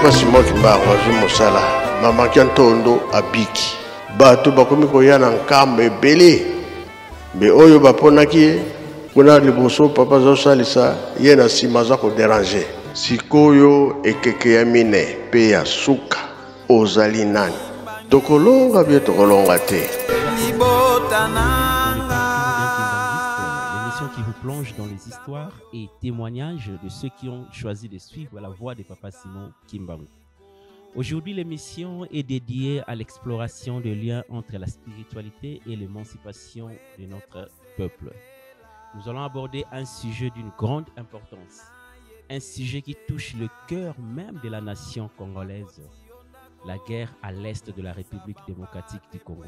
papa Simon Kimbangu azwi mosala mamaki ntondo abiki bato bakomi koya na nkamba ebele mbe oyo baponaki kuna liboso papa azosalisa ye na nsima aza koderange sikoyo ekeke ya mine mpe ya suka ozali nani tokolonga bie tokolonga te. L'émission qui vous plonge dans les histoires et témoignages de ceux qui ont choisi de suivre la voie de Papa Simon Kimbangu. Aujourd'hui, l'émission est dédiée à l'exploration des liens entre la spiritualité et l'émancipation de notre peuple. Nous allons aborder un sujet d'une grande importance, un sujet qui touche le cœur même de la nation congolaise, la guerre à l'est de la République démocratique du Congo.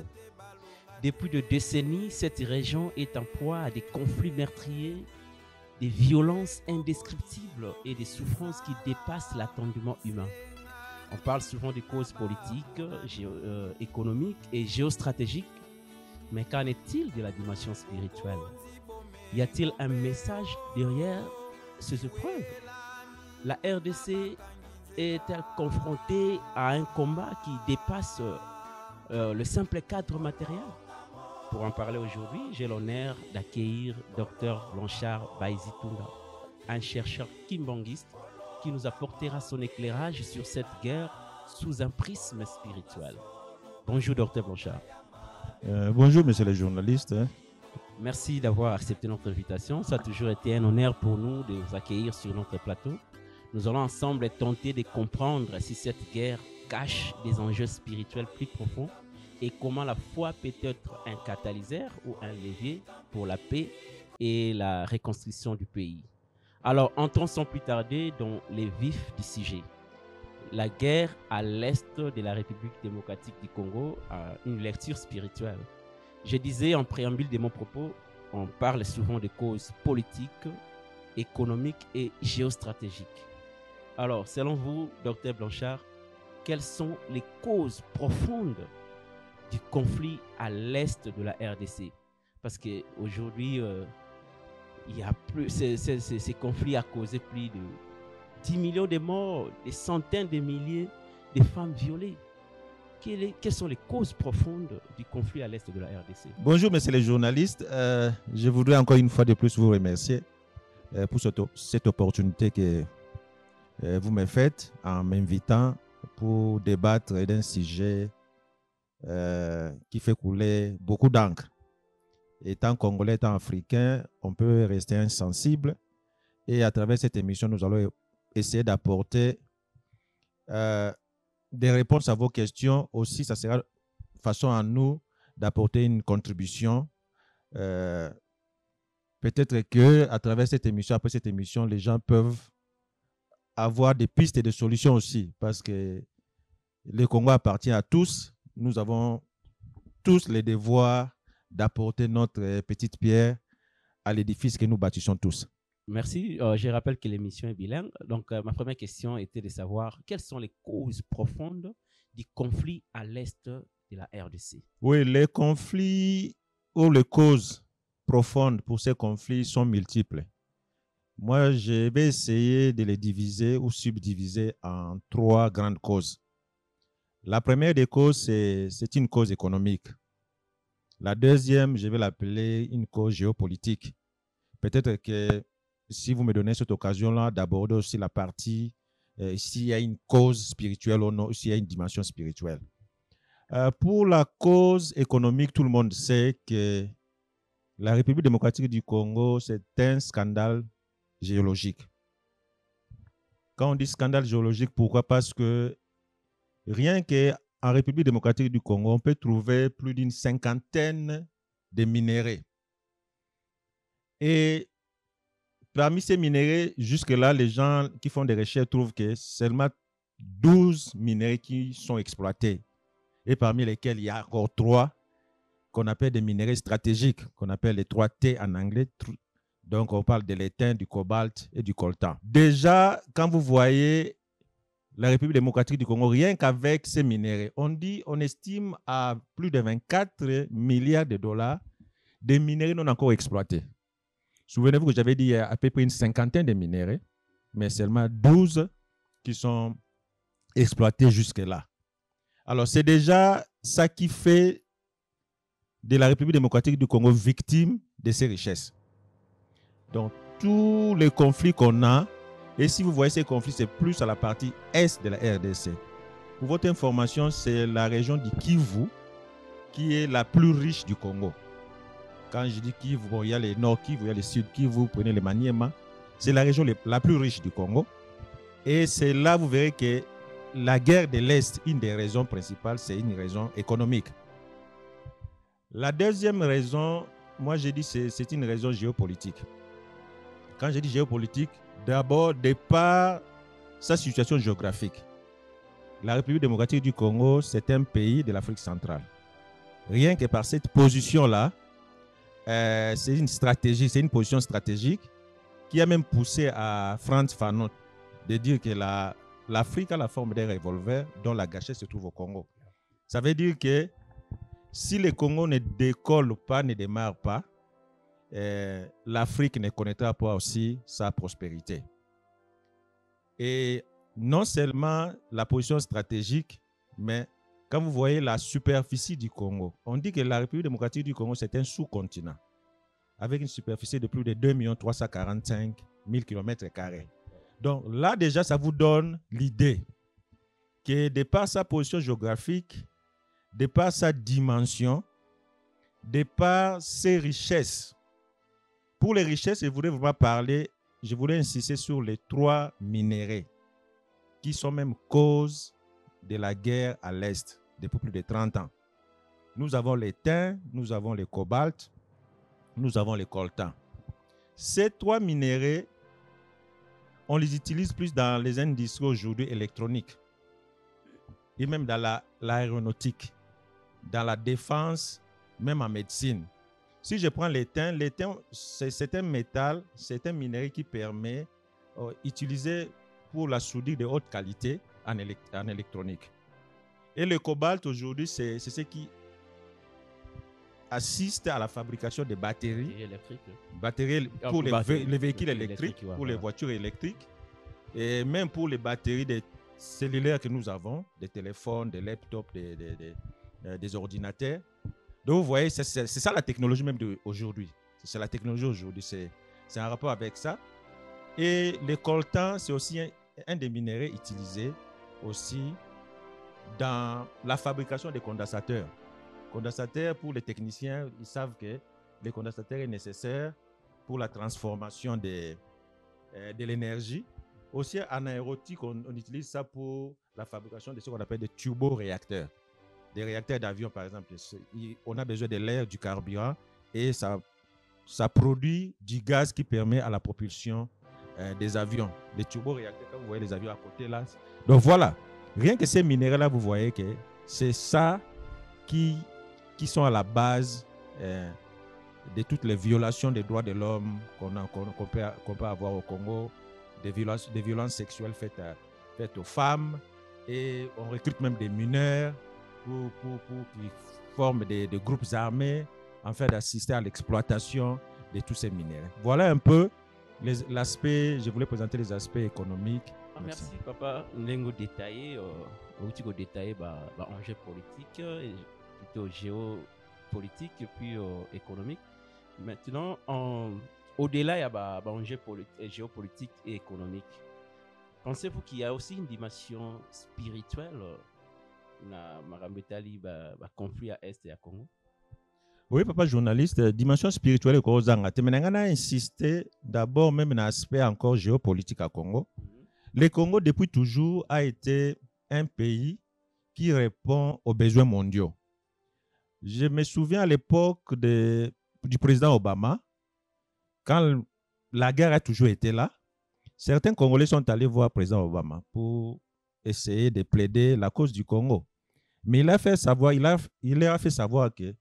Depuis des décennies, cette région est en proie à des conflits meurtriers, des violences indescriptibles et des souffrances qui dépassent l'attendement humain. On parle souvent des causes politiques, économiques et géostratégiques, mais qu'en est-il de la dimension spirituelle? Y a-t-il un message derrière ces épreuves? La RDC est-elle confrontée à un combat qui dépasse le simple cadre matériel? Pour en parler aujourd'hui, j'ai l'honneur d'accueillir Dr Blanchard Baïzitunga, un chercheur kimbanguiste qui nous apportera son éclairage sur cette guerre sous un prisme spirituel. Bonjour Dr Blanchard. Bonjour monsieur le journaliste. Merci d'avoir accepté notre invitation. Ça a toujours été un honneur pour nous de vous accueillir sur notre plateau. Nous allons ensemble tenter de comprendre si cette guerre cache des enjeux spirituels plus profonds et comment la foi peut être un catalyseur ou un levier pour la paix et la reconstruction du pays. Alors, entrons sans plus tarder dans les vifs du sujet. La guerre à l'est de la République démocratique du Congo a une lecture spirituelle. Je disais en préambule de mon propos, on parle souvent de causes politiques, économiques et géostratégiques. Alors, selon vous, Dr Blanchard, quelles sont les causes profondes du conflit à l'est de la RDC? Parce qu'aujourd'hui, il y a plus, ces conflits a causé plus de 10 millions de morts, des centaines de milliers de femmes violées. Quelles sont les causes profondes du conflit à l'est de la RDC? Bonjour, monsieur le journaliste. Je voudrais encore une fois de plus vous remercier pour cette opportunité que vous me faites en m'invitant pour débattre d'un sujet qui fait couler beaucoup d'encre. Étant congolais, étant africain, on peut rester insensible. Et à travers cette émission, nous allons essayer d'apporter des réponses à vos questions. Aussi, ça sera façon à nous d'apporter une contribution. Peut-être qu'à travers cette émission, après cette émission, les gens peuvent avoir des pistes et des solutions aussi. Parce que le Congo appartient à tous. Nous avons tous le devoir d'apporter notre petite pierre à l'édifice que nous bâtissons tous. Merci. Je rappelle que l'émission est bilingue. Donc, ma première question était de savoir quelles sont les causes profondes du conflit à l'est de la RDC. Oui, les conflits ou les causes profondes pour ces conflits sont multiples. Moi, je vais essayer de les diviser ou subdiviser en 3 grandes causes. La première des causes, c'est une cause économique. La deuxième, je vais l'appeler une cause géopolitique. Peut-être que si vous me donnez cette occasion-là d'aborder aussi la partie s'il y a une cause spirituelle ou non, s'il y a une dimension spirituelle. Pour la cause économique, tout le monde sait que la République démocratique du Congo, c'est un scandale géologique. Quand on dit scandale géologique, pourquoi? Parce que rien qu'en République démocratique du Congo, on peut trouver plus d'une 50aine de minéraux. Et parmi ces minéraux, jusque-là, les gens qui font des recherches trouvent que seulement 12 minéraux qui sont exploités. Et parmi lesquels il y a encore 3 qu'on appelle des minéraux stratégiques, qu'on appelle les 3T en anglais. Donc, on parle de l'étain, du cobalt et du coltan. Déjà, quand vous voyez la République démocratique du Congo, rien qu'avec ces minéraux, on estime à plus de 24 milliards de dollars de minéraux non encore exploités. Souvenez-vous que j'avais dit il y a à peu près une 50aine de minéraux, mais seulement 12 qui sont exploité jusque-là. Alors, c'est déjà ça qui fait de la République démocratique du Congo victime de ces richesses. Donc, tous les conflits qu'on a, et si vous voyez ces conflits, c'est plus à la partie est de la RDC. Pour votre information, c'est la région du Kivu qui est la plus riche du Congo. Quand je dis Kivu, bon, il y a les Nord Kivu, il y a les Sud Kivu, vous prenez les Maniema. C'est la région la plus riche du Congo. Et c'est là, vous verrez que la guerre de l'Est, une des raisons principales, c'est une raison économique. La deuxième raison, moi j'ai dit c'est une raison géopolitique. Quand je dis géopolitique, d'abord, de par sa situation géographique. La République démocratique du Congo, c'est un pays de l'Afrique centrale. Rien que par cette position-là, c'est une stratégie, c'est une position stratégique qui a même poussé à Frantz Fanon de dire que l'Afrique a la forme d'un revolver dont la gâchette se trouve au Congo. Ça veut dire que si le Congo ne décolle pas, ne démarre pas, l'Afrique ne connaîtra pas aussi sa prospérité. Et non seulement la position stratégique, mais quand vous voyez la superficie du Congo, on dit que la République démocratique du Congo, c'est un sous-continent, avec une superficie de plus de 2 345 000 km². Donc là, déjà, ça vous donne l'idée que de par sa position géographique, de par sa dimension, de par ses richesses. Pour les richesses, je voulais vraiment parler, je voulais insister sur les 3 minéraux qui sont même cause de la guerre à l'Est depuis plus de 30 ans. Nous avons les thym, nous avons le cobalt, nous avons le coltan. Ces 3 minéraux, on les utilise plus dans les industries aujourd'hui électroniques et même dans l'aéronautique, dans la défense, même en médecine. Si je prends le thym, c'est un métal, c'est un minerai qui permet d'utiliser pour la soudure de haute qualité en électronique. Et le cobalt aujourd'hui, c'est ce qui assiste à la fabrication de batteries pour les véhicules électriques, pour les voitures électriques, et même pour les batteries des cellulaires que nous avons, des téléphones, des laptops, des ordinateurs. Donc vous voyez, c'est ça la technologie même d'aujourd'hui. C'est la technologie aujourd'hui, c'est un rapport avec ça. Et le coltan, c'est aussi un des minéraux utilisés aussi dans la fabrication des condensateurs. Condensateurs, pour les techniciens, ils savent que le condensateur est nécessaire pour la transformation de l'énergie. Aussi en aéronautique, on utilise ça pour la fabrication de ce qu'on appelle des turboréacteurs. Des réacteurs d'avion, par exemple. On a besoin de l'air, du carburant, et ça produit du gaz qui permet à la propulsion des avions. Les turboréacteurs, quand vous voyez les avions à côté là. Donc voilà, rien que ces minéraux-là, vous voyez que c'est ça qui sont à la base de toutes les violations des droits de l'homme qu'on peut avoir au Congo, des violences sexuelles faites aux femmes, et on recrute même des mineurs pour qu'ils forment des groupes armés en fait d'assister à l'exploitation de tous ces minéraux. Voilà un peu l'aspect, je voulais présenter les aspects économiques. Merci papa. Nengo détaillé, au détaillé, enjeu politique, plutôt géopolitique et puis économique. Maintenant, au-delà, il y a enjeu géopolitique et économique. Pensez-vous qu'il y a aussi une dimension spirituelle na Marambetali conflit à Est et à Congo? Oui, papa journaliste, dimension spirituelle et Kozanga. Mais on a insisté d'abord même dans l'aspect encore géopolitique à Congo. Le Congo, depuis toujours, a été un pays qui répond aux besoins mondiaux. Je me souviens à l'époque du président Obama, quand la guerre a toujours été là, certains Congolais sont allés voir le président Obama pour essayer de plaider la cause du Congo. Mais il a fait savoir, il a fait savoir que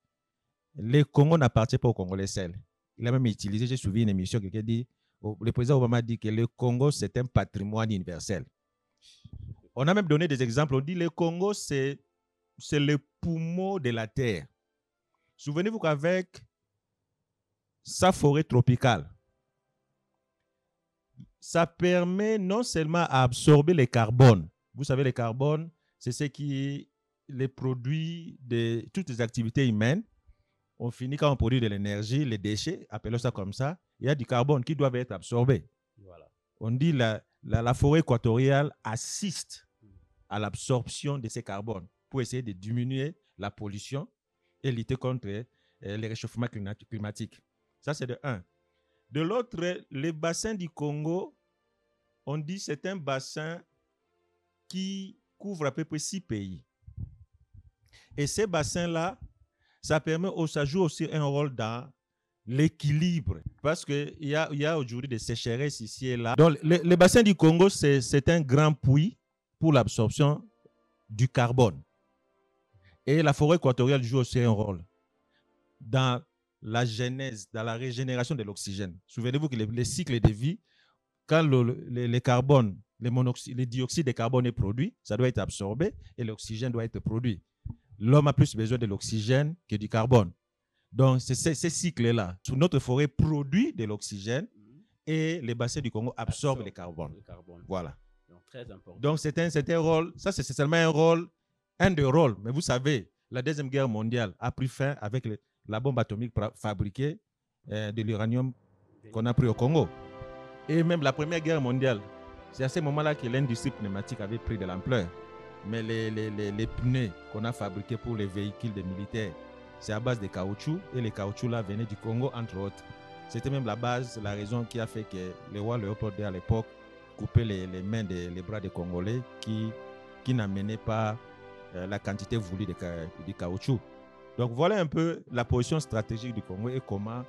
le Congo n'appartient pas au Congolais seul. Il a même utilisé, j'ai suivi une émission qui dit, le président Obama dit que le Congo, c'est un patrimoine universel. On a même donné des exemples. On dit que le Congo, c'est le poumon de la terre. Souvenez-vous qu'avec sa forêt tropicale, ça permet non seulement à absorber le carbone. Vous savez, le carbone, c'est ce qui les produits de toutes les activités humaines. On finit quand on produit de l'énergie, les déchets, appelons ça comme ça, il y a du carbone qui doit être absorbé. Voilà. On dit la forêt équatoriale assiste à l'absorption de ces carbones pour essayer de diminuer la pollution et lutter contre les réchauffements climatiques. Ça, c'est de un. De l'autre, le bassin du Congo, on dit que c'est un bassin qui couvre à peu près 6 pays. Et ces bassins-là, ça joue aussi un rôle dans l'équilibre. Parce qu'il y a aujourd'hui des sécheresses ici et là. Donc, le bassin du Congo, c'est un grand puits pour l'absorption du carbone. Et la forêt équatoriale joue aussi un rôle dans la genèse, dans la régénération de l'oxygène. Souvenez-vous que les cycles de vie, quand le carbone, le dioxyde de carbone est produit, ça doit être absorbé et l'oxygène doit être produit. L'homme a plus besoin de l'oxygène que du carbone. Donc, c'est ces cycles-là. Notre forêt produit de l'oxygène et les bassins du Congo absorbent le carbone. Voilà. Donc, très important. Donc, c'est un rôle, ça c'est seulement un rôle, un des rôles. Mais vous savez, la Deuxième Guerre mondiale a pris fin avec la bombe atomique fabriquée de l'uranium qu'on a pris au Congo. Et même la Première Guerre mondiale, c'est à ce moment-là que l'industrie pneumatique avait pris de l'ampleur. Mais les pneus qu'on a fabriqués pour les véhicules des militaires, c'est à base de caoutchouc. Et les caoutchoucs là venaient du Congo, entre autres. C'était même la raison qui a fait que le roi Léopold II à l'époque coupait les mains, les bras des Congolais qui n'amenaient pas la quantité voulue du caoutchouc. Donc voilà un peu la position stratégique du Congo et comment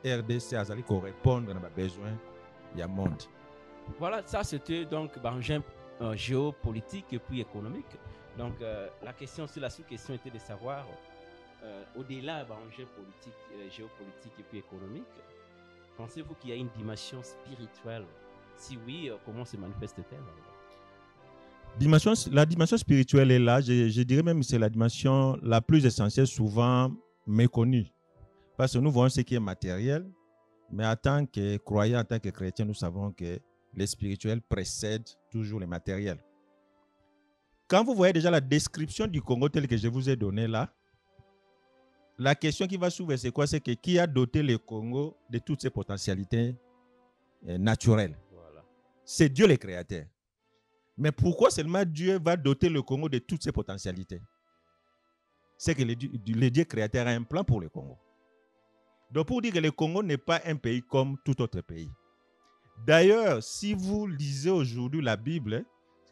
RDC a répondre à nos besoins du monde. Voilà, ça c'était donc Bangin géopolitique et puis économique. Donc la question sur la sous-question était de savoir au-delà Bangin politique, géopolitique et puis économique, pensez-vous qu'il y a une dimension spirituelle? Si oui, comment se manifeste-t-elle? La dimension spirituelle est là. Je dirais même que c'est la dimension la plus essentielle, souvent méconnue. Parce que nous voyons ce qui est matériel, mais en tant que croyants, en tant que chrétiens, nous savons que les spirituels précèdent toujours les matériels. Quand vous voyez déjà la description du Congo telle que je vous ai donnée là, la question qui va s'ouvrir, c'est quoi? C'est que qui a doté le Congo de toutes ses potentialités naturelles? Voilà. C'est Dieu le créateur. Mais pourquoi seulement Dieu va doter le Congo de toutes ses potentialités? C'est que le Dieu créateur a un plan pour le Congo. Donc pour dire que le Congo n'est pas un pays comme tout autre pays. D'ailleurs, si vous lisez aujourd'hui la Bible,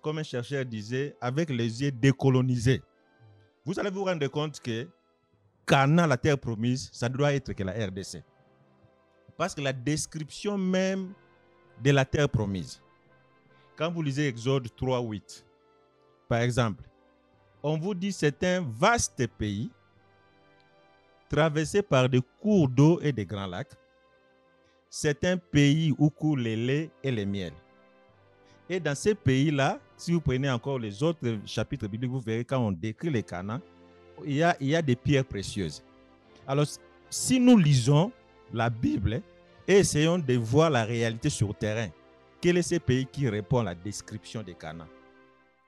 comme un chercheur disait, avec les yeux décolonisés, vous allez vous rendre compte que Canaan, la terre promise, ça doit être que la RDC. Parce que la description même de la terre promise, quand vous lisez Exode 3:8, par exemple, on vous dit que c'est un vaste pays traversé par des cours d'eau et des grands lacs. C'est un pays où coulent les laits et les miels. Et dans ces pays-là, si vous prenez encore les autres chapitres bibliques, vous verrez quand on décrit les Canaan, il y a des pierres précieuses. Alors, si nous lisons la Bible et essayons de voir la réalité sur le terrain, quel est ce pays qui répond à la description des Canaan?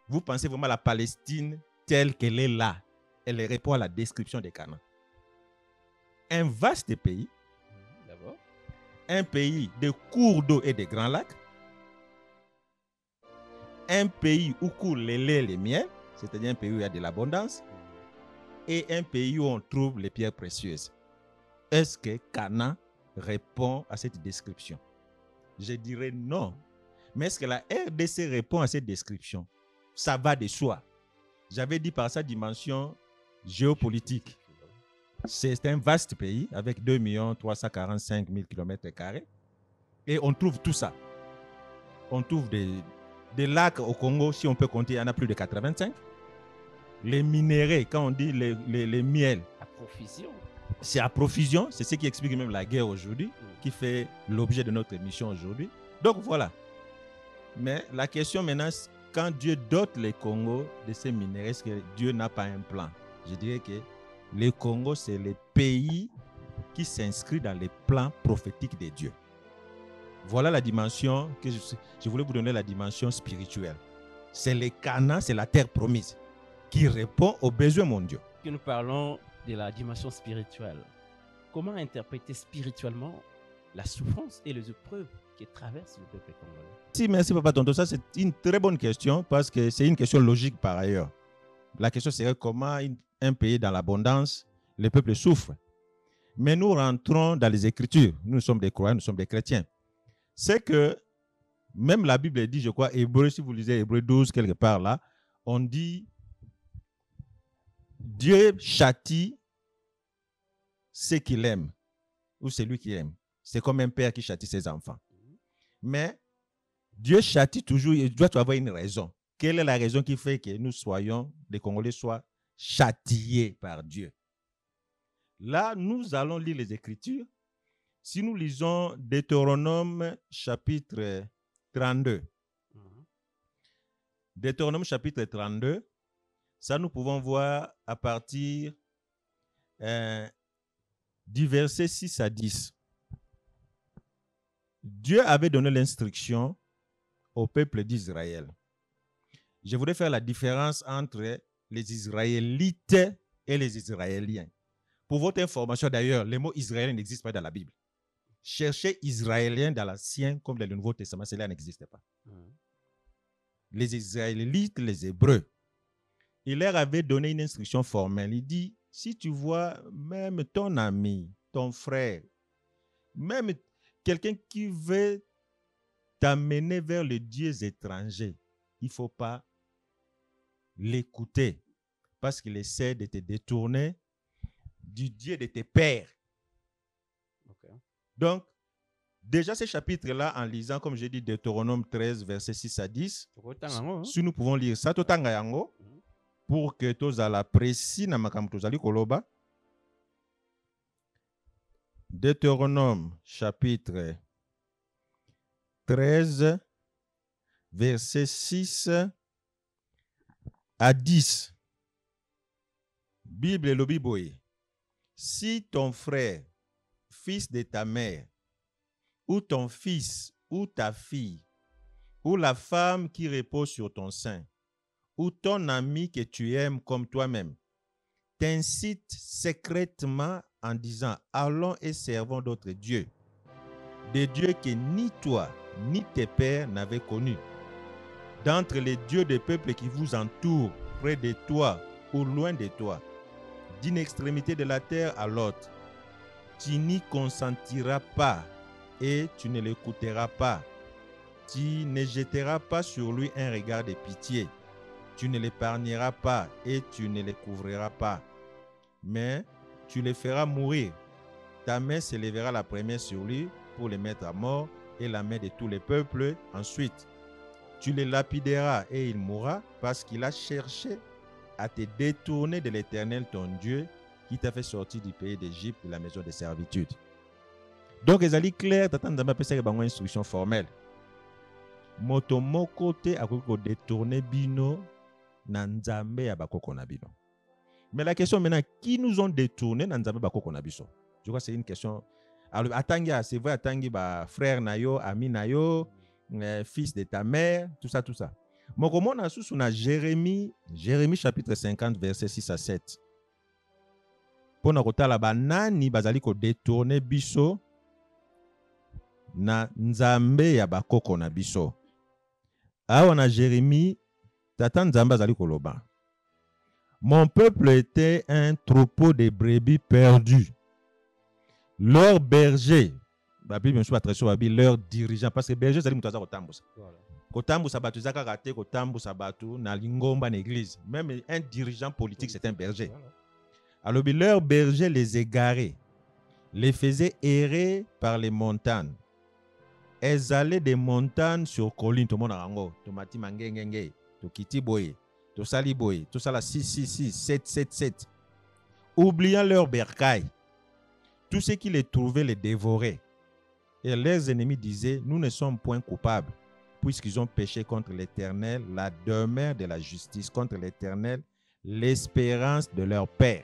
Vous pensez vraiment à la Palestine telle qu'elle est là? Elle répond à la description des Canaan. Un vaste pays, un pays de cours d'eau et de grands lacs, un pays où coulent les laits et les miels, c'est-à-dire un pays où il y a de l'abondance, et un pays où on trouve les pierres précieuses. Est-ce que Canaan répond à cette description? Je dirais non. Mais est-ce que la RDC répond à cette description? Ça va de soi. J'avais dit par sa dimension géopolitique. C'est un vaste pays avec 2 345 000 km². Et on trouve tout ça. On trouve des lacs au Congo, si on peut compter, il y en a plus de 85. Les minéraux, quand on dit les miels, c'est à profusion. C'est ce qui explique même la guerre aujourd'hui, qui fait l'objet de notre émission aujourd'hui. Donc voilà. Mais la question maintenant, quand Dieu dote les Congo de ces minéraux, est-ce que Dieu n'a pas un plan? Je dirais que le Congo, c'est le pays qui s'inscrit dans les plans prophétiques de Dieu. Voilà la dimension que je voulais vous donner, la dimension spirituelle. c'est le Canaan, c'est la terre promise qui répond aux besoins mondiaux. Que nous parlons de la dimension spirituelle. Comment interpréter spirituellement la souffrance et les épreuves qui traversent le peuple congolais? Si, merci Papa Tonton. Ça, c'est une très bonne question parce que c'est une question logique par ailleurs. La question serait comment un pays dans l'abondance, le peuple souffre. Mais nous rentrons dans les Écritures. Nous sommes des croyants, nous sommes des chrétiens. C'est que même la Bible dit, je crois, Hébreu, si vous lisez Hébreu 12, quelque part là, on dit Dieu châtie ce qu'il aime ou celui qui aime. C'est comme un père qui châtie ses enfants. Mais Dieu châtie toujours, il doit avoir une raison. Quelle est la raison qui fait que nous soyons, les Congolais soient châtiés par Dieu? Là, nous allons lire les Écritures. Si nous lisons Deutéronome chapitre 32, Deutéronome chapitre 32, ça nous pouvons voir à partir du verset 6 à 10. Dieu avait donné l'instruction au peuple d'Israël. Je voudrais faire la différence entre les Israélites et les Israéliens. Pour votre information d'ailleurs, le mot Israélien n'existe pas dans la Bible. Cherchez Israélien dans l'Ancien comme dans le Nouveau Testament, cela n'existe pas. Les Israélites, les Hébreux, il leur avait donné une instruction formelle. Il dit, si tu vois même ton ami, ton frère, même quelqu'un qui veut t'amener vers les dieux étrangers, il ne faut pas l'écouter parce qu'il essaie de te détourner du Dieu de tes pères. Okay. Donc, déjà ce chapitre-là, en lisant, comme j'ai dit, Deutéronome 13, versets 6 à 10, si nous pouvons lire ça, pour que tous à la précis, koloba. Deutéronome chapitre 13, versets 6 à 10. Bible et Lobiboye. Si ton frère, fils de ta mère, ou ton fils, ou ta fille, ou la femme qui repose sur ton sein, ou ton ami que tu aimes comme toi-même, t'incite secrètement en disant « Allons et servons d'autres dieux », des dieux que ni toi, ni tes pères n'avaient connus. D'entre les dieux des peuples qui vous entourent, près de toi ou loin de toi, d'une extrémité de la terre à l'autre, tu n'y consentiras pas et tu ne l'écouteras pas. Tu ne jetteras pas sur lui un regard de pitié. Tu ne l'épargneras pas et tu ne le couvriras pas. Mais tu le feras mourir. Ta main se lèvera la première sur lui pour le mettre à mort et la main de tous les peuples ensuite. Tu le lapideras et il mourra parce qu'il a cherché à te détourner de l'Éternel ton Dieu qui t'a fait sortir du pays d'Égypte de la maison de servitude. Donc, ezali clair, t'attends à une instruction formelle. Moto moko te akoko détourner bino na nzambe ya bakoko na bino. Mais la question maintenant, qui nous ont détourné na nzambe bakoko na biso? Je crois que c'est une question. Alors, attends, c'est vrai, attends, frère nayo, ami nayo, fils de ta mère, tout ça, tout ça. Mokomo na sous na Jérémie chapitre 50, verset 6 à 7. Pona kotala banani bazali ko détourner biso na nzambe ya bakoko na biso. Awa na Jérémie, tata nzambe azali koloba. Mon peuple était un troupeau de brebis perdus. Leurs bergers, la Bible me très sûr, leurs dirigeants, parce que berger zali mutaza kotambusa. Kotambusa batu zaka raté, kotambusa batu na lingomba na église. Même un dirigeant politique, c'est un berger. Alors leurs bergers les égaraient, les faisaient errer par les montagnes. Elles allaient des montagnes sur collines, tout le monde a rango, tomati mangengenge, to kiti boye, to sali boye, to sala 666, 777. Oubliant leurs bercailles, tout ce qui les trouvait les dévoraient. Et leurs ennemis disaient, nous ne sommes point coupables, puisqu'ils ont péché contre l'Éternel, la demeure de la justice, contre l'Éternel, l'espérance de leur père.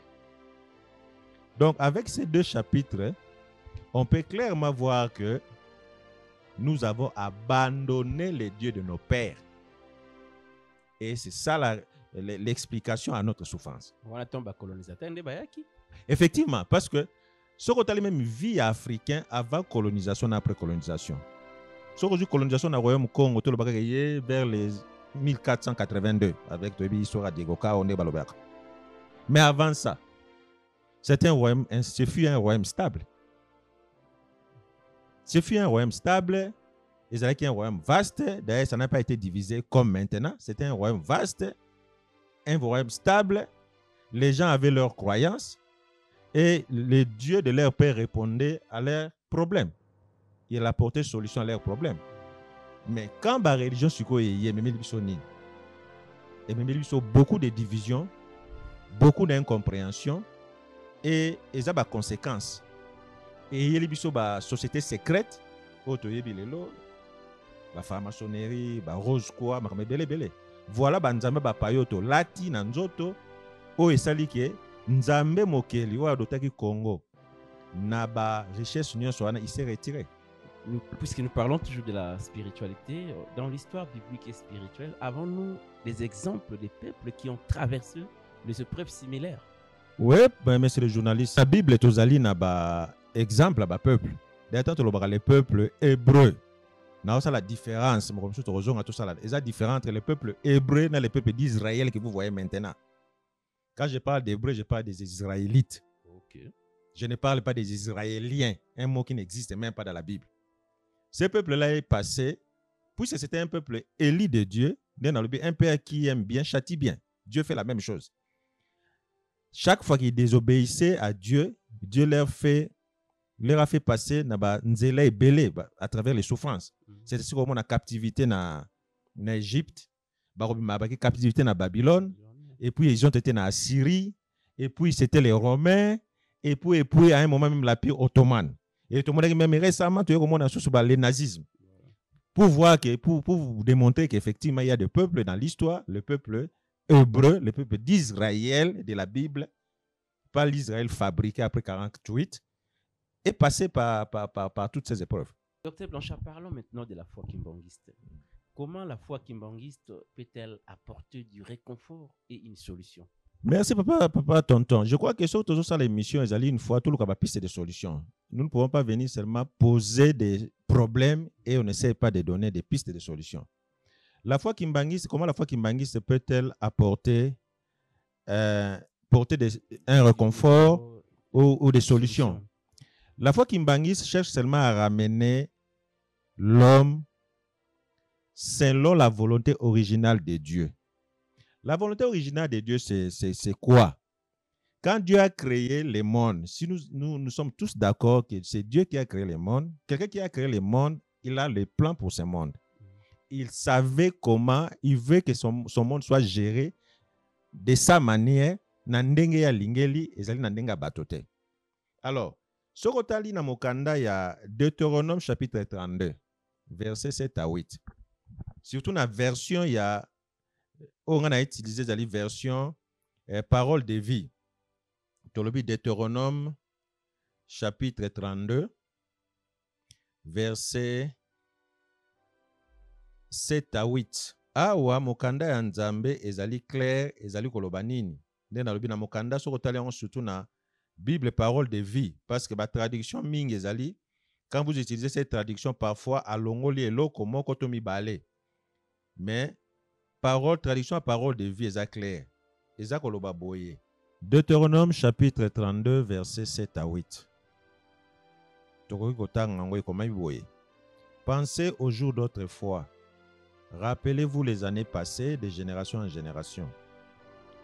Donc, avec ces deux chapitres, on peut clairement voir que nous avons abandonné les dieux de nos pères. Et c'est ça l'explication à notre souffrance. Voilà, tombe colonisateur nde bayaki. Effectivement, parce que ce qu'on a même vie africain avant colonisation, après colonisation. Ce qu'on a colonisation dans le royaume Congo, vers les 1482, avec l'histoire de Diego Kaonde Balobert. Mais avant ça, ce fut un royaume stable. Ce fut un royaume stable. Ils avaient un royaume vaste. D'ailleurs, ça n'a pas été divisé comme maintenant. C'était un royaume vaste, un royaume stable. Les gens avaient leurs croyances et les dieux de leur père répondaient à leurs problèmes. Il apportait solution à leurs problèmes. Mais quand la religion il y a beaucoup de divisions, beaucoup d'incompréhension et il y a des conséquences. Et il y a des sociétés secrètes, la franc-maçonnerie, la rose quoi, voilà banzambe ba payoto lati na nzoto o esali ke nzambe mokeli wa dotaki Congo na ba richesse nyonso wana il s'est retiré. Puisque nous parlons toujours de la spiritualité, dans l'histoire biblique et spirituelle, avons-nous des exemples des peuples qui ont traversé des épreuves similaires? Oui, ben, monsieur le journaliste, la Bible est aux alliés na ba exemple ba peuple. D'ailleurs, les peuples hébreux. C'est la différence. C'est la différence entre les peuples hébreux et les peuples d'Israël que vous voyez maintenant. Quand je parle d'hébreux, je parle des Israélites. Okay. Je ne parle pas des Israéliens, un mot qui n'existe même pas dans la Bible. Ce peuple-là est passé, puisque c'était un peuple élu de Dieu, un père qui aime bien, châtie bien. Dieu fait la même chose. Chaque fois qu'ils désobéissaient à Dieu, Dieu leur a fait passer à travers les souffrances. C'est ce qu'on a la captivité en Égypte, la captivité en Babylone, et puis ils ont été en Syrie, et puis c'était les Romains, et puis à un moment même la pire ottomane. Et tout le monde même récemment, tu as le nazisme. Pour voir que, pour vous démontrer qu'effectivement il y a des peuples dans l'histoire, le peuple hébreu, le peuple d'Israël de la Bible, pas l'Israël fabriqué après 48, est passé par toutes ces épreuves. Docteur Blanchard, parlons maintenant de la foi kimbanguiste. Comment la foi kimbanguiste peut-elle apporter du réconfort et une solution? Merci papa, tonton. Je crois que surtout ça l'émission, ils allaient une fois tout le monde piste des solutions. Nous ne pouvons pas venir seulement poser des problèmes et on n'essaie pas de donner des pistes de solutions. La foi kimbanguiste, comment la foi kimbanguiste peut-elle apporter un réconfort ou des solutions? La foi kimbanguiste cherche seulement à ramener l'homme selon la volonté originale de Dieu. La volonté originale de Dieu, c'est quoi? Quand Dieu a créé le monde, si nous sommes tous d'accord que c'est Dieu qui a créé le monde, quelqu'un qui a créé le monde, il a le plan pour ce monde. Il savait comment, il veut que son monde soit géré de sa manière, nandenge ya lingeli, ezali nandenga batote. Alors, ce qu'on lit dans Mokanda, il y a Deutéronome chapitre 32, versets 7 à 8. Surtout dans la version, il y a, on a utilisé la version parole de vie. Deutéronome chapitre 32, versets 7 à 8. Awa Mokanda ya Nzambe ezali clair, ezali kolobanini. Nde na lobi na Mokanda so kotali yango surtout na Bible parole de vie, parce que la traduction mingi ezali, quand vous utilisez cette traduction parfois à longoli eloko moko to mibale, mais traduction à parole de vie est clair, eza koloba boye. Deutéronome chapitre 32 versets 7 à 8. Tokoki kotanga yango ekomami boye. Pensez aux jours d'autrefois. Rappelez-vous les années passées de génération en génération.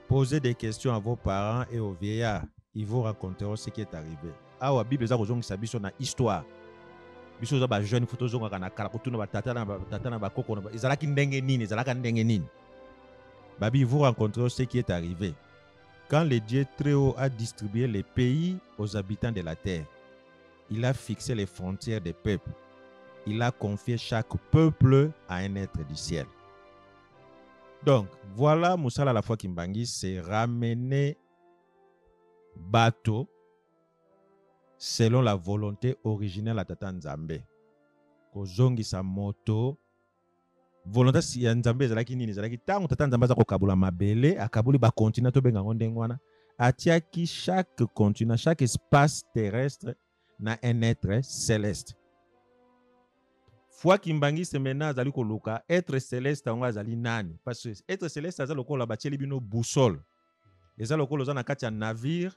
Posez des questions à vos parents et aux vieillards. Ils vous raconteront ce qui est arrivé. Awa Bible eza kozongisa biso na histoire. Biso za ba jeune photo zonga na kala kutuna ba tata na ba koko na ezalaki ndenge nini, ezalaka ndenge nini. Babi vous rencontreront ce qui est arrivé. Quand le Dieu très haut a distribué les pays aux habitants de la terre, il a fixé les frontières des peuples. Il a confié chaque peuple à un être du ciel. Donc, voilà, Moussala la foi Kimbangi, c'est ramener bateau selon la volonté originelle à Tata Nzambe. Kozongi sa moto volonté ya nzambe ezalaki nini, ezalaki ntango tata nzambe aza kokabula mabele akabuli bakontinent tobenga yango ndenge wana, atiaki chaque continent, chaque espace terrestre na un être céleste. Fois kimbangiste maintenant azali koluka être céleste yango azali nani, parce que être céleste aza lokola batieli bino boussole, eza lokola oza na kati ya navire,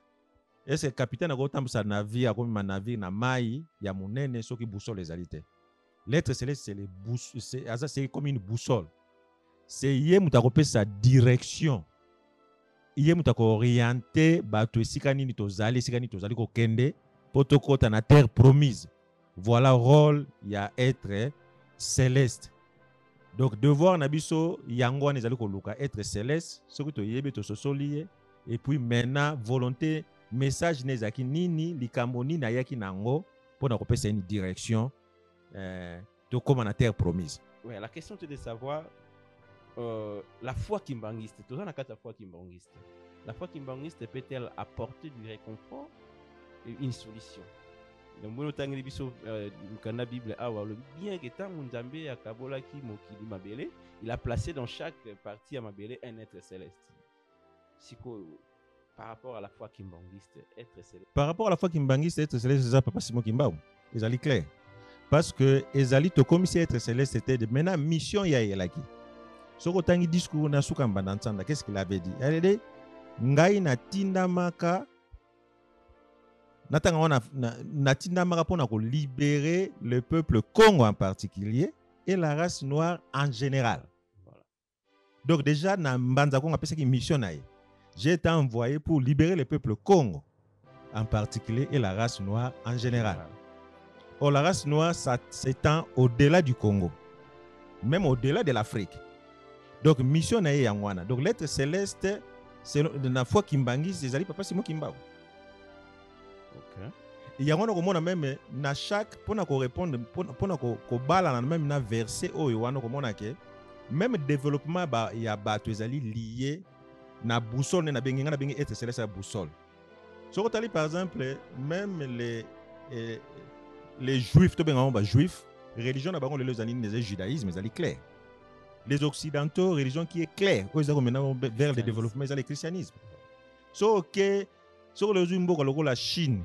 ese capitaine akotambusa navire akomema navire na mai ya monene soki boussole ezali te. L'être céleste c'est comme une boussole, c'est ye mutu akopesa direction, ye mutu akooriente bato esika nini tozali kokende po tokota na terre promise. Voilà rôle ya être céleste. Donc devoir na biso yango wana ezali koluka être céleste soki toyebi tososoli ye, et puis maintenant volonté message nezaki nini likambo nini ayaki nango mpona kopesa une direction tokóma na terre promise. Ouais, la question est de savoir la foi kimbangiste. Tout ça na kati ya foi kimbangiste. La foi kimbangiste peut-elle apporter du réconfort et une solution? Donc bon otangeli biso mukanda Bible awa le bien que tant Nzambe akabola ki mokili mabele, il a placé dans chaque partie à mabele un être céleste. Siko par rapport à la foi kimbangiste, être céleste. Par rapport à la foi kimbangiste, être céleste, c'est ça papa Simon Kimbao. Ezali clair. Parce que ezali to comme si être céleste c'était de maintenant mission ya yelaki. Soko tangi discours na sukamba na nsanda, qu'est-ce qu'il avait dit? Elle dit ngai na tindamaka natindamaka pona ko libérer le peuple Congo en particulier et la race noire en général. Voilà. Donc déjà na mbanza Congo apesa ki mission na ye. J'ai été envoyé pour libérer le peuple Congo en particulier et la race noire en général. Or la race noire ça s'étend au-delà du Congo, même au-delà de l'Afrique. Donc mission na ye yangwana. Donc l'être céleste c'est la foi kimbangi ezali papa Simon Kimbao. Il y a un même na chaque pour répondre pour bala même na verset o yoano comme que même développement ba ya bato ezali lié na boussole na bengi être céleste à boussole. So tali par exemple même les juifs to benga ba juifs religion na bango les zanini des judaïsme ezali clair. Les occidentaux religion qui est claire ils ont maintenant vers le développement ezali christianisme. So OK sur le zumbo ko la Chine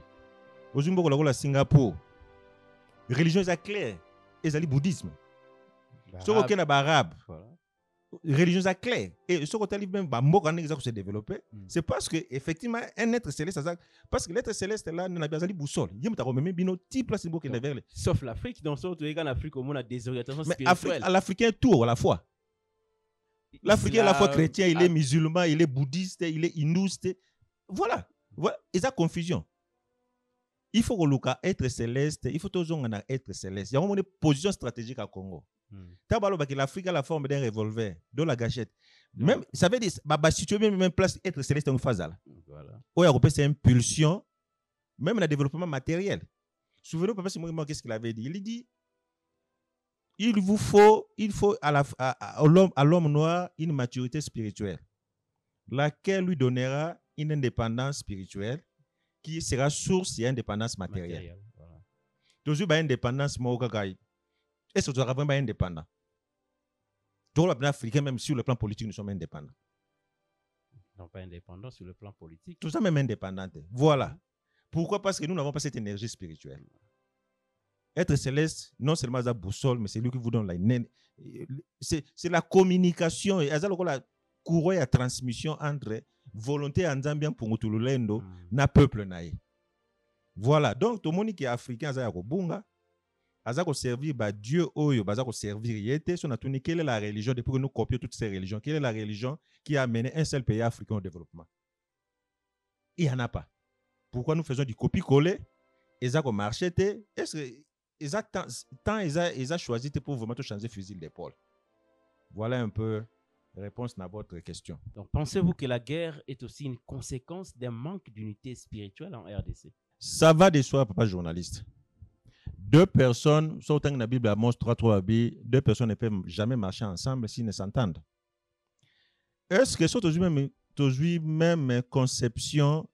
Ozumbo ko la Singapour. Religion est claire, ezali bouddhisme. Soko ke na arabe. Religion est claire et soko tali même ba mboka na se développer, c'est parce que effectivement un être céleste parce que l'être céleste là na bazali boussole. Yem ta rememe bino ti place mboka na vers sauf l'Afrique dans son tout en Afrique au monde a désorientation spirituelle. Mais l'Africain tout à la fois. L'Africain à la fois chrétien, il est musulman, il est bouddhiste, il est hindouiste. Voilà. Voilà, et ça confusion. Il faut que être céleste, il faut toujours être céleste. Il y a une position stratégique à Congo. L'Afrique a la forme d'un revolver, de la gâchette. Même, ça veut dire, si tu veux même place être céleste en phase là. Voilà. Ou il y a une impulsion, même dans le développement matériel. Souvenez-vous, papa, c'est moi qu'est-ce qu'il avait dit. Il dit, il faut à l'homme noir une maturité spirituelle, laquelle lui donnera une indépendance spirituelle qui sera source et indépendance matérielle. Voilà. Toujours une indépendance mokakai. Est-ce que tu as vraiment indépendant? Tout le plan africain, même sur le plan politique, nous sommes indépendants. Non, pas indépendants sur le plan politique. Tout ça même indépendant. Voilà. Pourquoi? Parce que nous n'avons pas cette énergie spirituelle. Être céleste, non seulement la boussole, mais c'est lui qui vous donne la... C'est la communication. Et la courroie et la transmission entre volonté en Zambien pour tout le lendo na peuple naï. Voilà. Donc, tout le monde qui est africain, ça y bunga, ça servir ba Dieu oyo, ça servir yete. So na tuni quelle est la religion depuis que nous copions toutes ces religions? Quelle est la religion qui a amené un seul pays africain au développement? Il n'y en a pas. Pourquoi nous faisons du copie-coller? Et ça comme marché est-ce que ils ont choisi pour vraiment changer fusil d'épaule? Voilà un peu réponse à votre question. Donc, pensez-vous que la guerre est aussi une conséquence d'un manque d'unité spirituelle en RDC? Ça va de soi, papa journaliste. Deux personnes, sauf que dans la Bible, Amos 3:3b, deux personnes ne peuvent jamais marcher ensemble s'ils ne s'entendent. Est-ce que c'est même conception,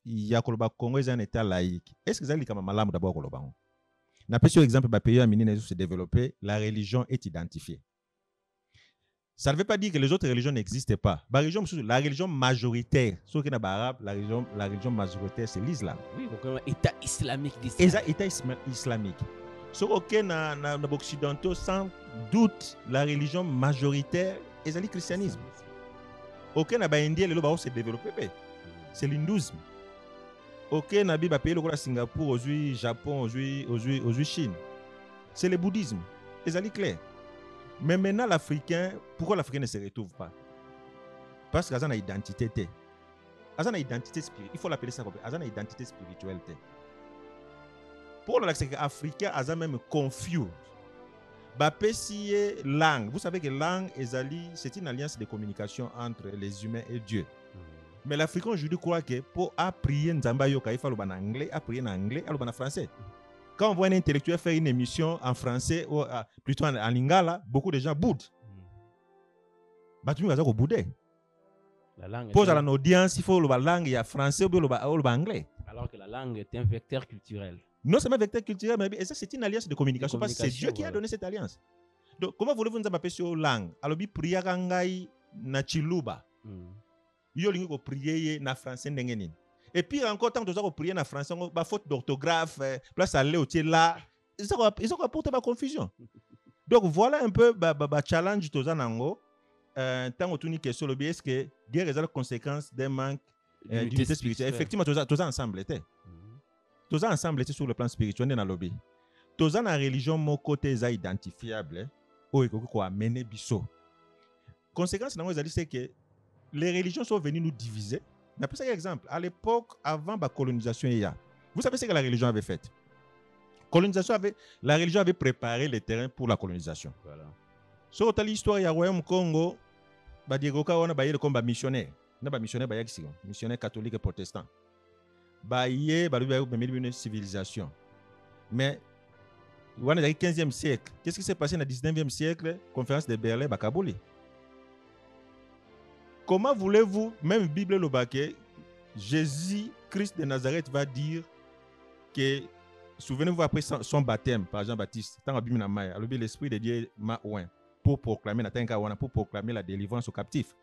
il y a que le Congo est un État laïque? Est-ce que ça est comme malam d'abord que le Congo? N'a pas sur exemple, le pays a se développer, la religion est identifiée. Ça ne veut pas dire que les autres religions n'existent pas. La religion majoritaire, sauf qu'il y a arabe, la religion majoritaire, c'est l'islam. Oui, donc État islamique d'Israël. État islamique. Sauf que dans l'Occidentaux, sans doute, la religion majoritaire est le christianisme. Aucun n'a pas indien, le s'est développé. C'est l'hindouisme. Aucun n'a pas pays le Singapour, aujourd'hui Japon, aujourd'hui Chine. C'est le bouddhisme. C'est clair. Mais maintenant, l'Africain, pourquoi l'Africain ne se retrouve pas? Parce qu'il a une identité. Il a une identité spirituelle. Il faut l'appeler ça comme ça. Il a une identité spirituelle. Pour l'Africain, il a même confus. Langue. Vous savez que langue, c'est une alliance de communication entre les humains et Dieu. Mais l'Africain aujourd'hui croit que pour apprier Nzamba Yoka, il faut parler en anglais, apprier en anglais, il faut en français. Quand on voit un intellectuel faire une émission en français ou plutôt en lingala, beaucoup de gens boudent. Tu vas bouder. Pose à l'audience, il faut la langue, il y a français ou anglais. Alors que la langue est un vecteur culturel. Non seulement vecteur culturel, mais ça c'est une alliance de communication parce que c'est Dieu qui a donné cette alliance. Donc comment voulez-vous nous appeler sur langue? Alors priya kangai na chiluba. Yo lingi ko prier na français ndengeni. Et puis encore tant que tu as prier en français, ba faute d'orthographe, place à aller là, ils ont apporté ma confusion. Donc voilà un peu ba challenge tous nango. Tant que tu dis sur le biais est-ce que des raisons conséquences d'un manque d'unité spirituelle. Effectivement tous ensemble étaient. Tous ensemble étaient sur le plan spirituel dans lobby. Tous en religion mon côté est identifiable. O eko ko amener biso. Conséquence nango c'est que les religions sont venues nous diviser. On appelle ça un exemple. À l'époque, avant la colonisation, vous savez ce que la religion avait fait? La religion avait préparé le terrain pour la colonisation. Voilà. Sur l'histoire, il y a royaume Congo, il y a missionnaire. Missionnaire catholique et protestant. Il y a une civilisation. Mais, au 15e siècle, qu'est-ce qui s'est passé dans le 19e siècle? Conférence de Berlin, Kabouli. Comment voulez-vous, même Bible le baquet, Jésus, Christ de Nazareth va dire que, souvenez-vous après son baptême par Jean-Baptiste, l'Esprit de Dieu m'a oint pour proclamer la délivrance aux captifs.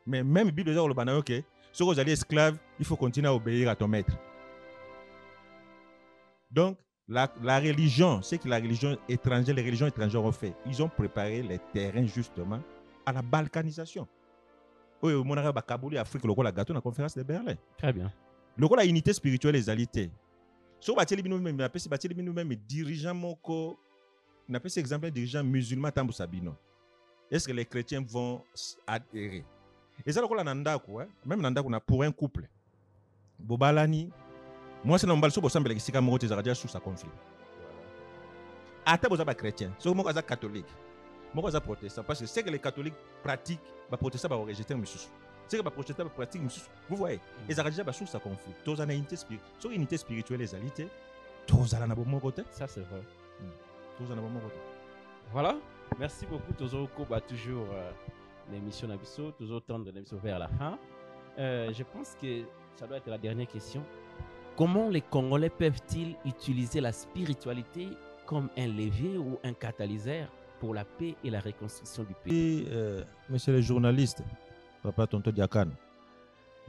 Mais même Bible le baquet, ok, si vous allez esclave, il faut continuer à obéir à ton maître. Donc, la religion, c'est que la religion étrangère, les religions étrangères ont fait. Ils ont préparé les terrains justement à la balkanisation. Oui, mon arabe Kabouli Afrique, le gâteau dans la conférence de Berlin. Très bien. Le la unité spirituelle et alité. So bateli bino même appelle bateli bino même dirigeant moko on appelle cet exemple dirigeant musulman tambu sabino. Est-ce que les chrétiens vont adhérer? Et ça le nanda quoi, même nanda qu'on a pour un couple. Bobalani moi c'est nombal so bosambe sika moko te zaradia sous sa conflit. Ata bozaba chrétien, so moko za catholique. Moi, je protestant parce que c'est que les catholiques pratiquent, les protestants vont rejeter le souci. C'est que les protestants pratiquent le souci. Vous voyez, ils ont déjà sur sa conflit. Tous en unité spirituelle, sur unité spirituelle les alités, tous en bon côté. Ça c'est vrai. Tous en bon côté. Voilà. Merci beaucoup. Toujours toujours l'émission Nabiso, toujours tendre l'émission vers la fin. Je pense que ça doit être la dernière question. Comment les Congolais peuvent-ils utiliser la spiritualité comme un levier ou un catalyseur pour la paix et la reconstruction du pays? Monsieur le journaliste, Papa Tonto Diakane,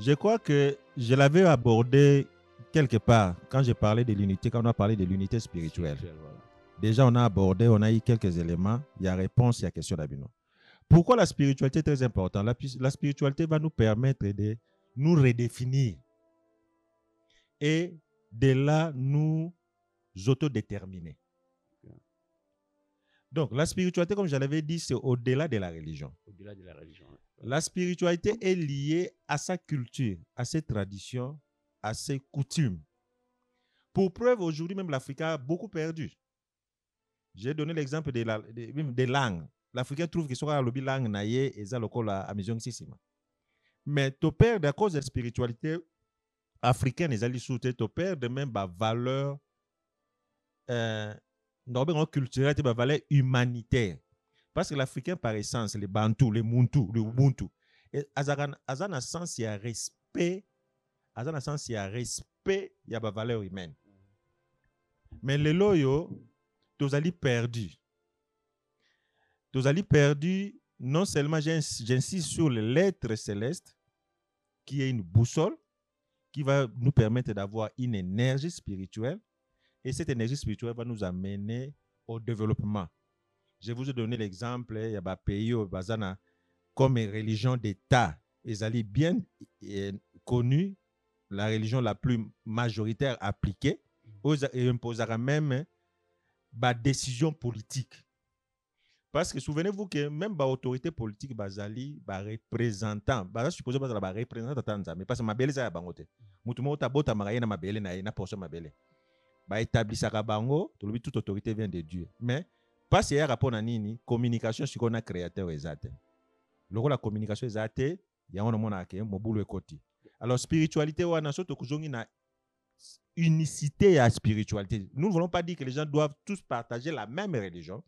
je crois que je l'avais abordé quelque part quand j'ai parlé de l'unité, quand on a parlé de l'unité spirituelle. Voilà. Déjà, on a abordé, on a eu quelques éléments. Il y a réponse, il y a question d'Abino. Pourquoi la spiritualité est très importante? La spiritualité va nous permettre de nous redéfinir et de là nous autodéterminer. Donc, la spiritualité, comme je l'avais dit, c'est au-delà de la religion. Au-delà de la religion. La spiritualité est liée à sa culture, à ses traditions, à ses coutumes. Pour preuve, aujourd'hui, même l'Africain a beaucoup perdu. J'ai donné l'exemple des langues. L'Africain trouve que soit la langue naïe et ça la maison sissima. Mais tu perds à cause de la spiritualité africaine, les alliés sous tu perds de même la valeur culturelle, la valeur humanitaire. Parce que l'Africain, par essence, les Bantous, les Muntu, les Ubuntu, azan sens il y a respect, azan sens il y a respect, il y a la valeur humaine. Mais les loyaux, tu as perdu. Tu as perdu non seulement j'insiste sur l'être céleste, qui est une boussole, qui va nous permettre d'avoir une énergie spirituelle, et cette énergie spirituelle va nous amener au développement. Je vous ai donné l'exemple, il y a des pays au Bazana comme une religion d'État. Ils allaient bien connue, la religion la plus majoritaire appliquée, et imposera même des décisions politiques. Parce que souvenez-vous que même l'autorité politique bazali représentant, supposé que les représentants mais parce que mabele za bangote. Mutumo ta bota maraye na mabele na portion mabele. Ba établissaka bango, toute autorité vient de Dieu. Mais parce qu'il y a rapport na nini, communication sur qu'on a créateur exact. Loko la communication exacte, ya on mona ke mobulu ekoti. Alors spiritualité wana soto kuzongi na unicité à spiritualité. Nous ne voulons pas dire que les gens doivent tous partager la même religion.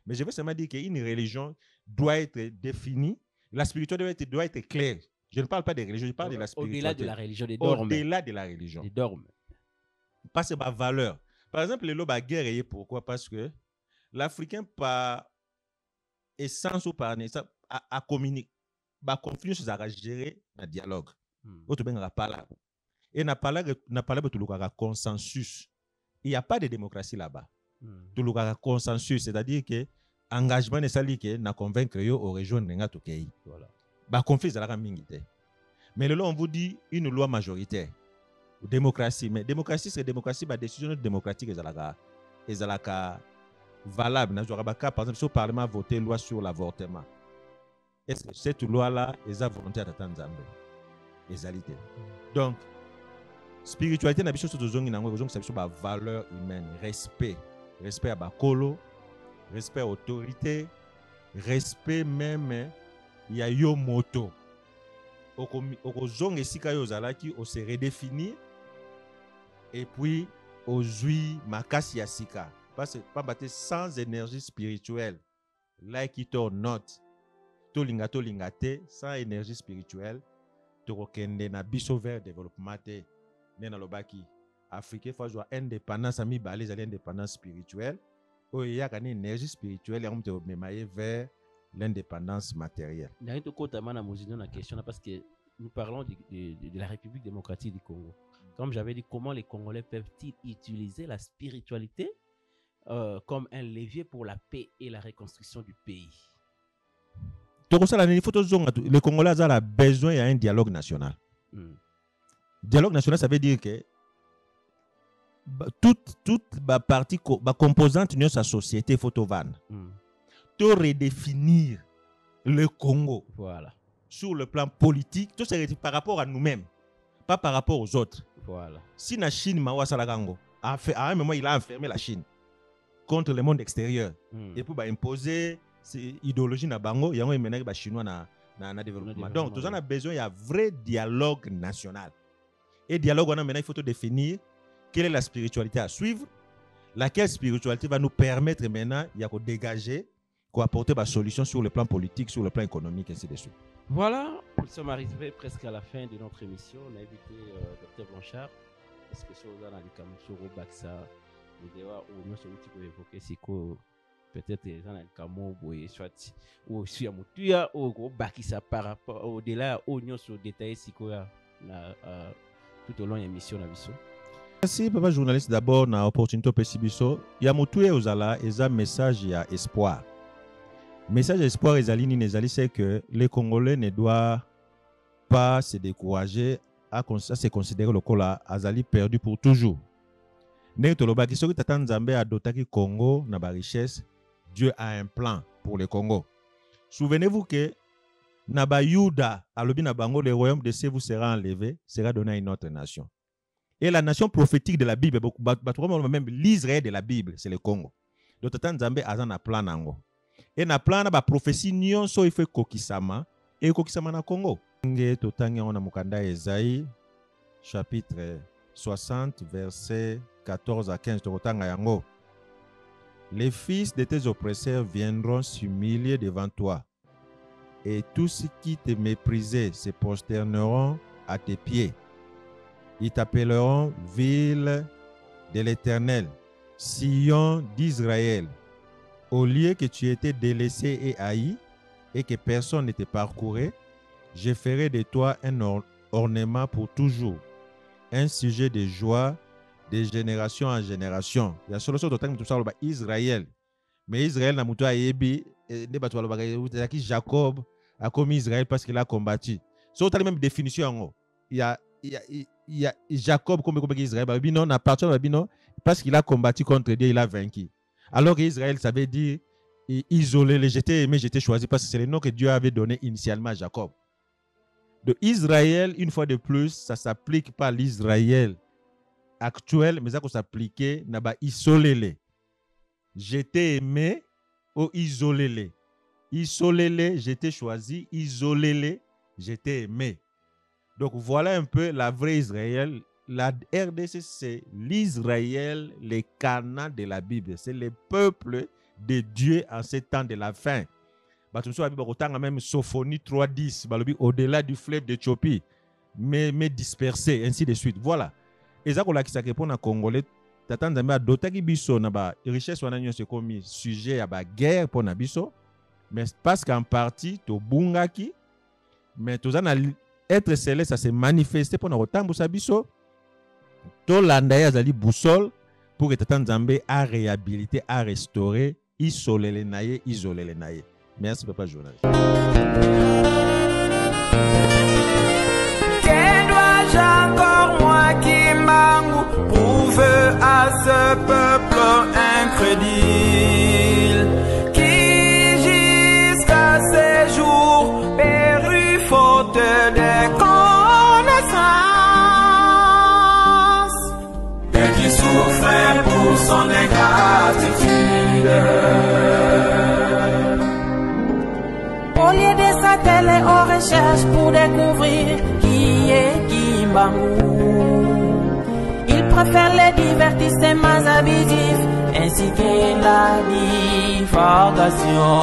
Mais je veux seulement dire qu'une religion doit être définie, la spiritualité doit être claire. Je ne parle pas des religions, je parle de la spiritualité. Au-delà de la religion, des dogmes. Au-delà de la religion. Des dogmes. Parce que ma valeur. Par exemple, le loba guerre, pourquoi? Parce que l'Africain, par essence ou par naissance, a communiqué, a conflit sur la gérer un dialogue. Autre bien, on pas là. Et n'a pas là de tout le consensus. Il n'y a pas de démocratie là-bas. Tout le consensus, c'est-à-dire que engagement est sali que na convaincre yo au rejoindre nga to kei. Voilà. Ba conflit za la mingité. Mais le on vous dit une loi majoritaire. Démocratie, mais démocratie c'est démocratie, ba décision démocratique ezalaka valable na zorabaka par exemple si le parlement a voté loi sur l'avortement. Est-ce que cette loi là est à volonté à Tanzanie? Ezalité. Donc spiritualité na biso to zongi nango zongi ça ba valeur humaine, respect à bakolo, respect à autorité, respect même il y a yo moto. Oko zongi esika yo zalaki o se redéfinir et puis au zui makasi ya sika parce que pas battre sans énergie spirituelle like it or not to lingate sans énergie spirituelle to kokende na biso vers développement te nena lobaki Afrique faut jouer indépendance ami balé l'indépendance spirituelle ou il y a une énergie spirituelle et on te memaye vers l'indépendance matérielle. Dans tout côté mana mozino na question parce que nous parlons de la République démocratique du Congo. Comme j'avais dit, comment les Congolais peuvent-ils utiliser la spiritualité comme un levier pour la paix et la reconstruction du pays? Les Congolais ont besoin d'un dialogue national. Dialogue national, ça veut dire que toute partie, composante de sa société, il faut redéfinir le Congo. Voilà. Sur le plan politique, tout ça par rapport à nous-mêmes, pas par rapport aux autres. Voilà. Si la Chine, à un moment, il a enfermé la Chine contre le monde extérieur. Et pour imposer cette idéologie na bango, il y a un chinois na développement. Donc, tout ça, on a besoin d'un vrai dialogue national. Et dialogue, maintenant, il faut définir quelle est la spiritualité à suivre, laquelle spiritualité va nous permettre maintenant de dégager, d'apporter des solutions sur le plan politique, sur le plan économique, ainsi de suite. Voilà, nous sommes arrivés presque à la fin de notre émission. On a invité Dr Blanchard. Est-ce que ce qu'on a dit comme sur Baksa, ou nous sommes évoquer c'est que peut-être les gens ont soit ou sur Moutuya ou Bakisa par rapport au-delà au nous sur détail c'est quoi tout au long de l'émission na biso. Merci papa journaliste d'abord na opportunité pesibiso ya Moutuya ozala eza message ya espoir. Message d'espoir c'est que les Congolais ne doivent pas se décourager à se considérer le Kola azali perdu pour toujours. Netolobaki soki tata Nzambe adotaki Congo na ba richesse, Dieu a un plan pour le Congo. Souvenez-vous que na ba Yuda alobi na bango le royaume de Dieu vous sera enlevé, sera donné à une autre nation. Et la nation prophétique de la Bible, même l'Israël de la Bible, c'est le Congo. Donc tata Nzambe azan na plan nango. Et na plan na ba prophétie nyonso ife kokisama et kokisama na Congo. Nge totangi on na mukanda Esaïe chapitre 60 verset 14 à 15 tokotanga yango. Les fils de tes oppresseurs viendront s'humilier devant toi, et tous ceux qui te méprisaient se prosterneront à tes pieds. Ils t'appelleront ville de l'Éternel, Sion d'Israël. Au lieu que tu étais délaissé et haï, et que personne ne te parcourait, je ferai de toi un ornement pour toujours, un sujet de joie de génération en génération. Il y a solo so d'autant que tout ça Israël. Mais Israël n'a muto ayebi ne batu balobaka Jacob a commis Israël parce qu'il a combattu. So tu as la même définition. Il y a Jacob comme Israël, non, à partir de non, parce qu'il a combattu contre Dieu, il a vaincu. Alors qu'Israël, ça veut dire isolé, j'étais aimé, j'étais choisi, parce que c'est le nom que Dieu avait donné initialement à Jacob. De Israël, une fois de plus, ça ne s'applique pas à l'Israël actuel, mais ça s'appliquait à isolé. J'étais aimé ou isolé. Isolé, j'étais choisi, isolé, j'étais aimé. Donc voilà un peu la vraie Israël. La RDC, c'est l'Israël, les Canaan de la Bible. C'est le peuple de Dieu en ces temps de la fin. Même Sophonie 3.10, au-delà du fleuve d'Éthiopie, mais dispersé, ainsi de suite. Voilà. Et ça, c'est ce qu'on a Congolais. T'attends à d'autres qui biso na ba richesse wana nyonso comme sujet à ba guerre pour na biso, mais parce qu'en partie to bungaki, mais to na être céleste ça s'est manifesté pour na rotambu sa biso. To landa ya zali boussole pour que t'attends Nzambe à réhabiliter, à restaurer, isoler les naïe, isoler les naïe. Merci papa journaliste. Que dois-je encore moi qui m'angou prouver à ce peuple incrédule qui jusqu'à ces jours périt faute de connaissances et qui souffre pour son ingratitude. Au lieu de s'atteler aux recherches pour découvrir qui est Kimbangou, il préfère les divertissements abusifs ainsi que la divagation.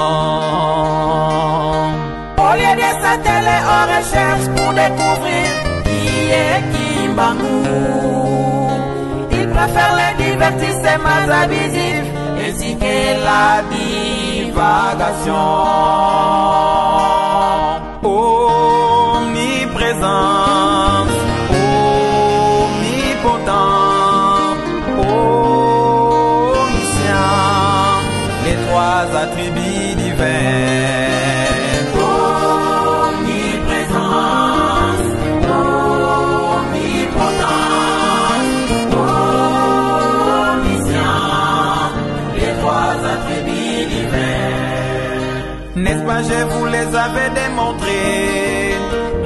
Au lieu de s'atteler aux recherches pour découvrir qui est Kimbangou, il préfère les divertissements abusifs ainsi que la divagation. Omniprésence, omnipotent, omniscient, les trois attributs divins. Omniprésence, omnipotent, omniscient, les trois attributs divins. N'est-ce pas, je vous les avais démontrés,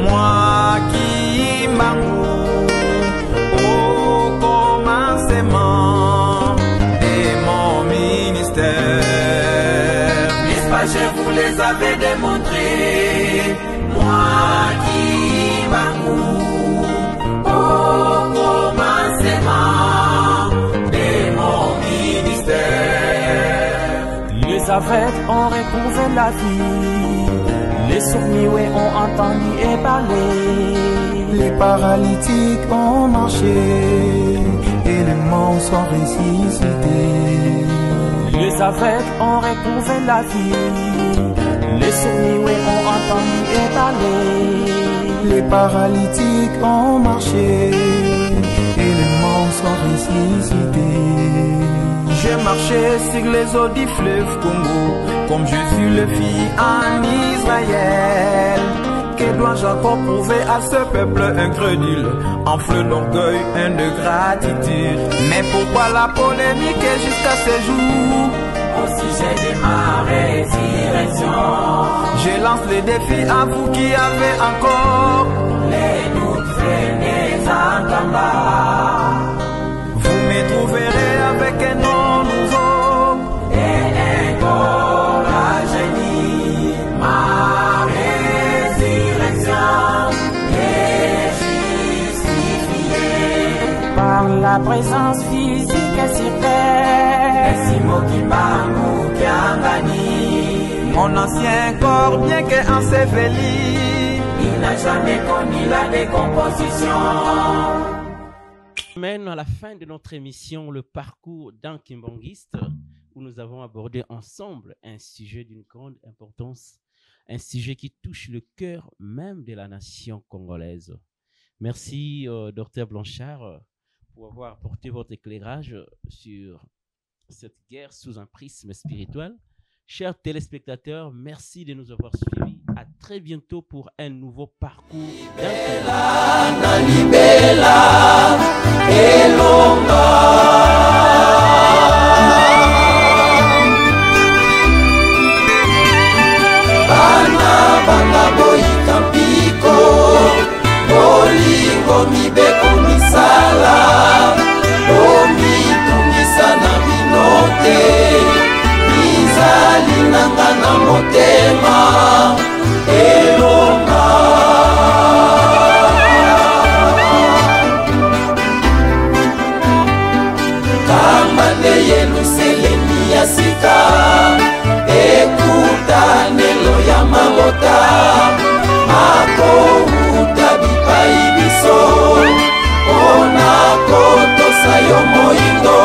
moi qui m'angou au commencement de mon ministère. N'est-ce pas, je vous les avais démontrés, moi qui m'angou au commencement de mon ministère. Les aveugles ont retrouvé la vie, les sourds-muets ont entendu et parlé, les paralytiques ont marché et les morts sont ressuscités. Les aveugles ont retrouvé la vie, les sourds-muets ont entendu et parlé, les paralytiques ont marché et les morts sont ressuscités. J'ai marché sur les eaux du fleuve Congo, comme Jésus le fit en Israël. Que dois-je encore prouver à ce peuple incrédule, enflé d'orgueil et de gratitude? Mais pourquoi la polémique jusqu'à ces jours au sujet de ma résurrection? Je lance le défi à vous qui avez encore les doutes, venez en combat. Vous me trouverez avec un nom nouveau et un corps rajeuni. Ma résurrection est justifiée par la présence physique sur terre. Simo Kimbangou Kiangani, mon ancien corps bien qu'enseveli, il n'a jamais connu la décomposition. Mène à la fin de notre émission le parcours d'un Kimbanguiste où nous avons abordé ensemble un sujet d'une grande importance, un sujet qui touche le cœur même de la nation congolaise. Merci, Dr Blanchard, pour avoir apporté votre éclairage sur cette guerre sous un prisme spirituel. Chers téléspectateurs, merci de nous avoir suivis. À très bientôt pour un nouveau parcours. Motema elonga kamba nde yeluselemi ya sika ekutanelo ya mabota akouta bipai biso mpona kotosa yo moyindo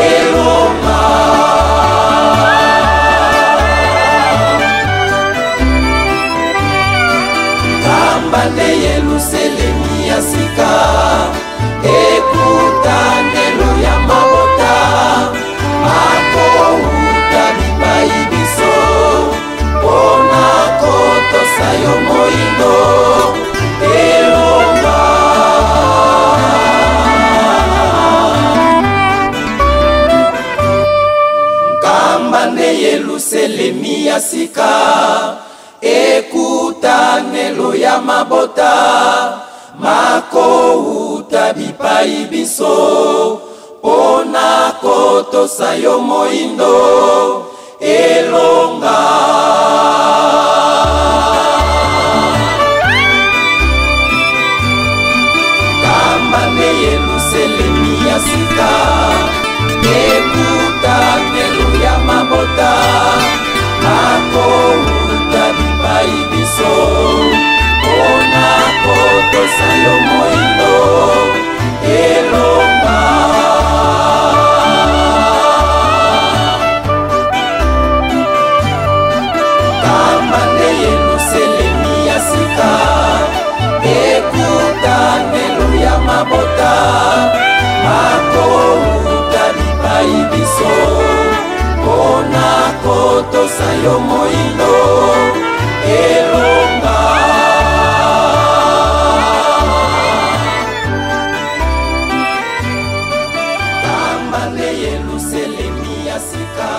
elonga bande yeluselemi ya sika ekutanelo ya mabota akouta bipai biso mpona kotosa yo moyindo elonga nkamba nde yeluselemi ya sika ekutanelo ya mabota makouta bipai biso mpona kotosa yo moyindo elonga kamba nde yeluselemi ya sika ekutanelo ya mabota makouta bipai biso mpona kotosa yo moyindo elonga kamba nde yeluselemi ya sika ekutanelo ya mabota makouta bipai biso mpona kotosa yo moyindo elonga kamba nde yeluselemi ya sika